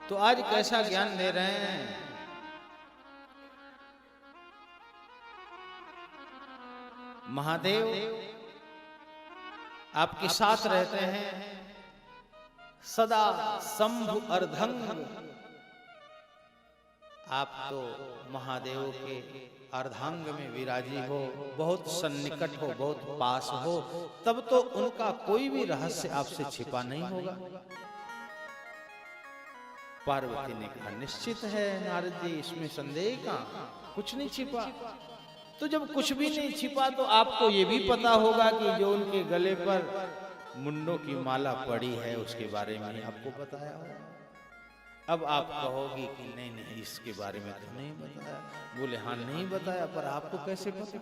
तो आज कैसा ज्ञान दे रहे हैं? महादेव आपके साथ रहते हैं सदा शंभु अर्धंग। आप तो महादेव के अर्धांग में विराजी हो, बहुत सन्निकट हो, बहुत पास हो, तब तो उनका कोई भी रहस्य आपसे छिपा नहीं होगा। पार्वती ने कहा निश्चित है नारद जी, इसमें संदेह कहां, कुछ नहीं छिपा। तो जब कुछ भी नहीं छिपा तो आपको ये भी पता होगा कि जो उनके गले पर मुंडों की माला पड़ी है उसके बारे में आपको बताया होगा। अब आप कहोगी कि नहीं नहीं इसके बारे में तो नहीं बताया। बोले हाँ नहीं बताया, पर आपको कैसे पता?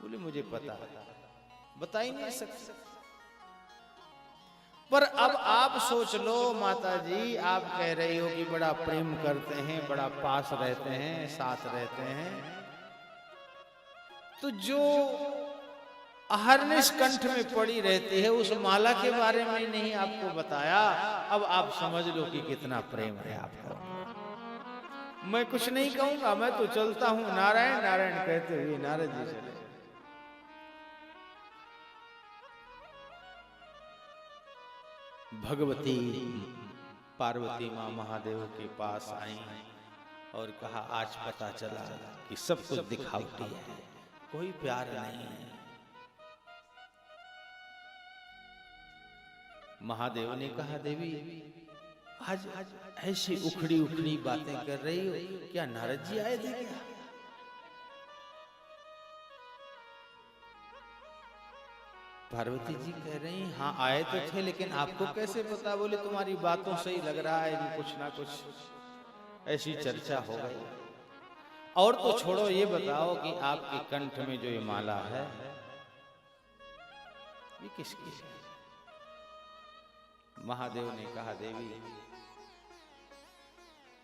बोले मुझे पता, बता ही नहीं सकते। पर अब आप सोच लो माता जी, आप कह रही हो कि बड़ा प्रेम करते हैं, बड़ा पास रहते हैं, साथ रहते हैं, तो जो अहर्निश कंठ में पड़ी रहती है उस माला के बारे में नहीं आपको बताया। अब आप समझ लो कि कितना प्रेम है आपका। मैं कुछ नहीं कहूंगा, मैं तो चलता हूं। नारायण नारायण कहते हुए नारद जी चले। भगवती पार्वती मां महादेव के पास आई और कहा आज पता चला कि सब कुछ दिखावटी है, कोई प्यार नहीं है। महादेव ने कहा देवी आज ऐसी उखड़ी उखड़ी बातें कर रही हो, क्या नारद जी आए थे क्या? पार्वती जी कह रही हाँ आए तो थे, लेकिन आपको कैसे पता? बोले तुम्हारी बातों से ही लग रहा है कि कुछ ना कुछ ऐसी चर्चा हो गई। और तो छोड़ो, ये बताओ कि आपके कंठ में जो ये माला है ये किसकी है? महादेव ने कहा देवी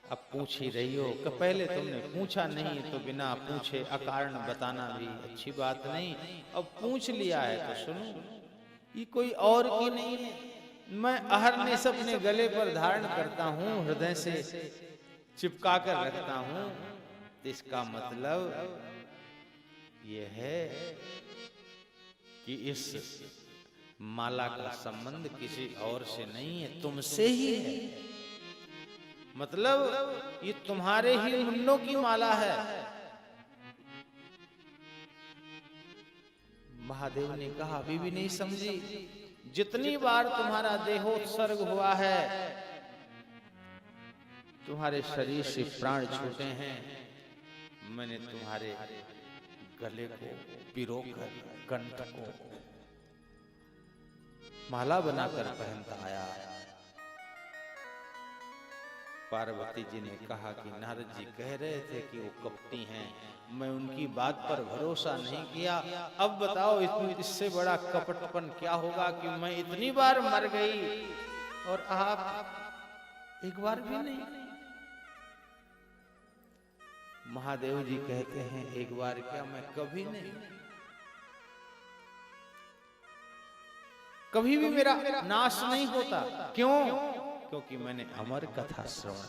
अब पूछ ही रही हो कि पहले तुमने पूछा नहीं, तो बिना पूछे अकारण बताना भी अच्छी बात नहीं। अब पूछ लिया है तो सुनो, ये कोई और की नहीं है। मैं अहर्निश अपने गले पर धारण करता हूँ, हृदय से चिपका कर रखता हूँ। इसका मतलब ये है कि इस माला का संबंध किसी और से नहीं है, तुमसे ही है। मतलब ये तुम्हारे ही मुंडों की माला है। महादेव ने कहा अभी भी नहीं समझी। जितनी बार तुम्हारा देहोत्सर्ग हुआ है, तुम्हारे शरीर से प्राण छूटे हैं, मैंने तुम्हारे गले को पिरोकर कंठ को माला बनाकर पहनता आया। पार्वती जी ने कहा कि नारद जी कह रहे थे कि वो कपटी हैं, मैं उनकी बात पर भरोसा नहीं किया। अब बताओ इससे बड़ा कपटपन क्या होगा कि मैं इतनी बार मर गई और आप एक बार भी नहीं। महादेव जी कहते हैं एक बार क्या, मैं कभी नहीं, कभी भी मेरा नाश नहीं होता। क्यों? क्योंकि मैंने अमर कथा श्रवण